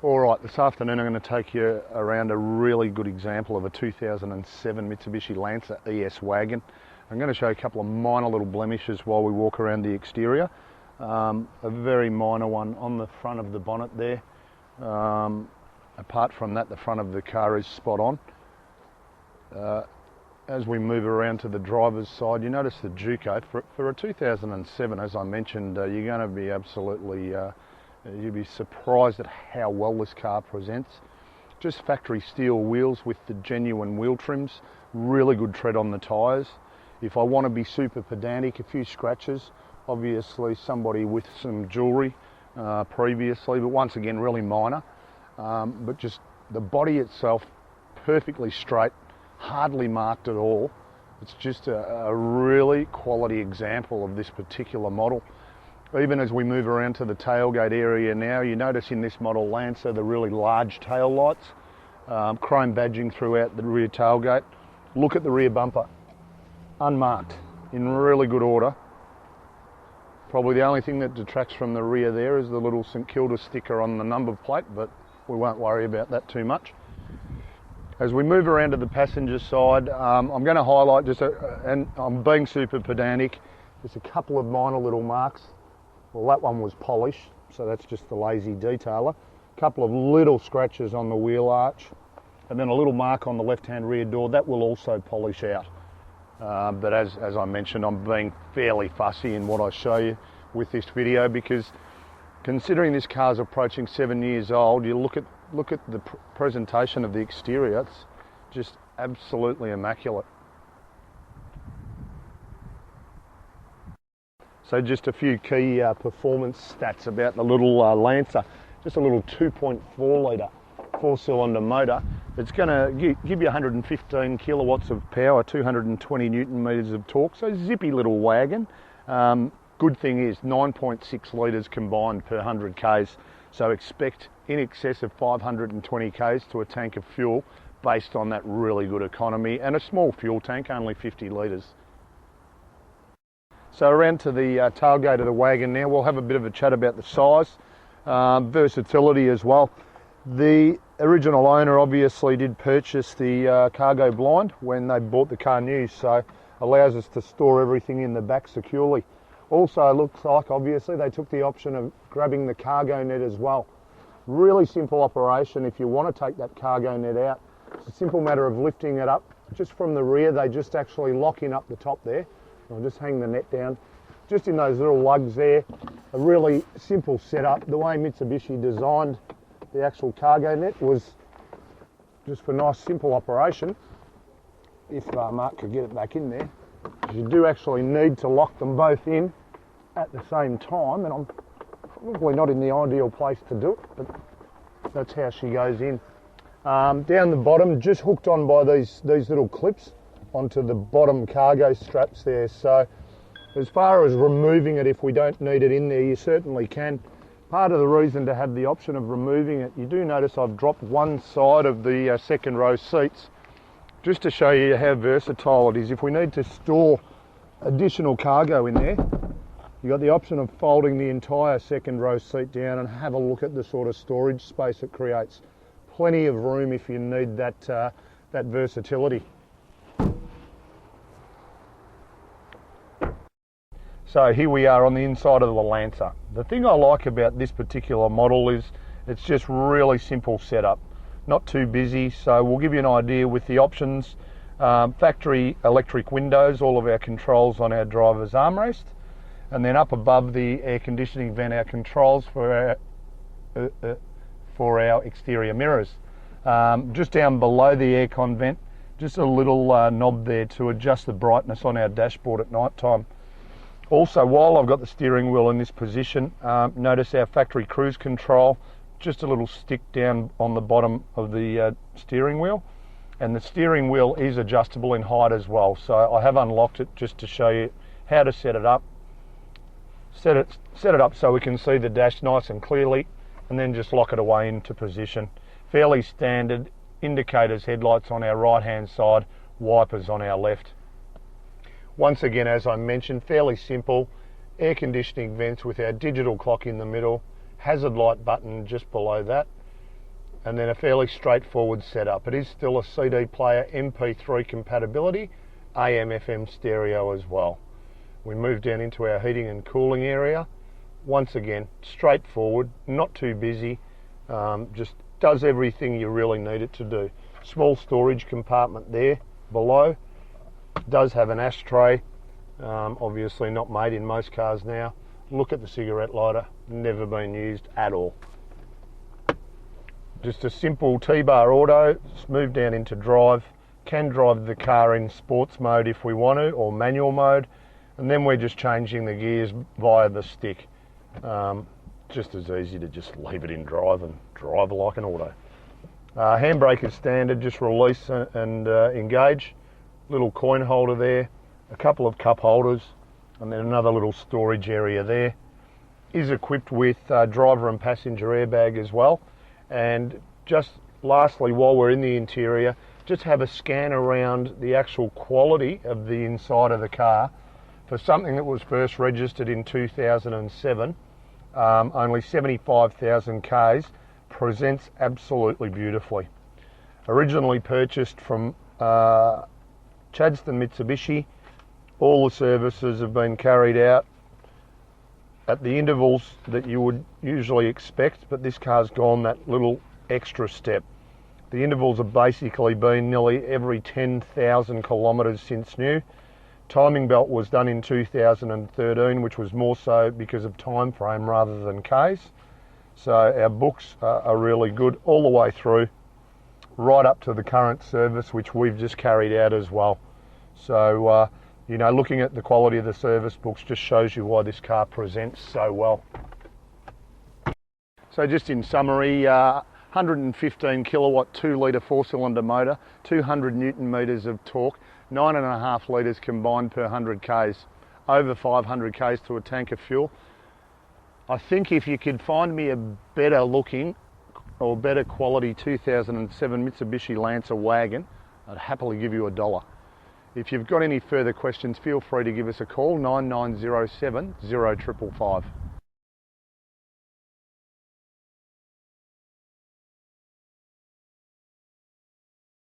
Alright, this afternoon I'm going to take you around a really good example of a 2007 Mitsubishi Lancer ES wagon. I'm going to show you a couple of minor little blemishes while we walk around the exterior. A very minor one on the front of the bonnet there. Apart from that, the front of the car is spot on. As we move around to the driver's side, you notice the Juco. For a 2007, as I mentioned, you're going to be absolutely you'll be surprised at how well this car presents. Just factory steel wheels with the genuine wheel trims, really good tread on the tyres. If I want to be super pedantic, a few scratches, obviously somebody with some jewellery previously, but once again really minor. But just the body itself perfectly straight, hardly marked at all. It's just a really quality example of this particular model. Even as we move around to the tailgate area now, you notice in this model Lancer the really large tail lights, chrome badging throughout the rear tailgate. Look at the rear bumper, unmarked, in really good order. Probably the only thing that detracts from the rear there is the little St Kilda sticker on the number plate, but we won't worry about that too much. As we move around to the passenger side, I'm going to highlight and I'm being super pedantic, just a couple of minor little marks. Well, that one was polished, so that's just the lazy detailer. A couple of little scratches on the wheel arch, and then a little mark on the left-hand rear door. That will also polish out. But as I mentioned, I'm being fairly fussy in what I show you with this video, because considering this car's approaching 7 years old, you look at the presentation of the exterior, it's just absolutely immaculate. So just a few key performance stats about the little Lancer. Just a little 2.4 litre 4-cylinder motor. It's going to give you 115 kilowatts of power, 220 newton meters of torque. So zippy little wagon. Good thing is 9.6 litres combined per 100 k's. So expect in excess of 520 k's to a tank of fuel based on that really good economy, and a small fuel tank, only 50 litres. So around to the tailgate of the wagon now, we'll have a bit of a chat about the size, versatility as well. The original owner obviously did purchase the cargo blind when they bought the car new, so allows us to store everything in the back securely. Also looks like obviously they took the option of grabbing the cargo net as well. Really simple operation if you want to take that cargo net out. It's a simple matter of lifting it up just from the rear. They just actually lock in up the top there. I'll just hang the net down, just in those little lugs there. A really simple setup. The way Mitsubishi designed the actual cargo net was just for nice simple operation. If Mark could get it back in there. You do actually need to lock them both in at the same time, and I'm probably not in the ideal place to do it, but that's how she goes in. Down the bottom, just hooked on by these little clips onto the bottom cargo straps there. So as far as removing it, if we don't need it in there, you certainly can. Part of the reason to have the option of removing it, you do notice I've dropped one side of the second row seats just to show you how versatile it is. If we need to store additional cargo in there, you've got the option of folding the entire second row seat down and have a look at the sort of storage space it creates. Plenty of room if you need that versatility. So here we are on the inside of the Lancer. The thing I like about this particular model is it's just really simple setup. Not too busy, so we'll give you an idea with the options. Factory electric windows, all of our controls on our driver's armrest, and then up above the air conditioning vent, our controls for our exterior mirrors. Just down below the aircon vent, just a little knob there to adjust the brightness on our dashboard at night time. Also, while I've got the steering wheel in this position, notice our factory cruise control, just a little stick down on the bottom of the steering wheel, and the steering wheel is adjustable in height as well. So I have unlocked it just to show you how to set it up. Set it up so we can see the dash nice and clearly, and then just lock it away into position. Fairly standard indicators, headlights on our right hand side, wipers on our left. Once again, as I mentioned, fairly simple. Air conditioning vents with our digital clock in the middle, hazard light button just below that. and then a fairly straightforward setup. It is still a CD player, MP3 compatibility, AM FM stereo as well. We move down into our heating and cooling area. Once again, straightforward, not too busy, just does everything you really need it to do. Small storage compartment there below. Does have an ashtray, obviously not made in most cars now. Look at the cigarette lighter, never been used at all. Just a simple T-bar auto, move down into drive, can drive the car in sports mode if we want to, or manual mode, and then we're just changing the gears via the stick. Just as easy to just leave it in drive and drive like an auto. Handbrake is standard, just release and engage. Little coin holder there, a couple of cup holders, and then another little storage area there. Is equipped with driver and passenger airbag as well. And just lastly, while we're in the interior, just have a scan around the actual quality of the inside of the car. For something that was first registered in 2007, only 75,000 Ks, presents absolutely beautifully. Originally purchased from Chadston Mitsubishi, all the services have been carried out at the intervals that you would usually expect, but this car's gone that little extra step. The intervals have basically been nearly every 10,000 kilometres since new. Timing belt was done in 2013, which was more so because of time frame rather than Ks. So our books are really good all the way through, right up to the current service, which we've just carried out as well. So you know, looking at the quality of the service books just shows you why this car presents so well. So just in summary, 115 kilowatt 2 litre 4-cylinder motor, 200 newton metres of torque, 9.5 litres combined per 100 Ks, over 500 Ks to a tank of fuel. I think if you could find me a better looking or better quality 2007 Mitsubishi Lancer wagon, I'd happily give you $1. If you've got any further questions, feel free to give us a call, 9907 0555.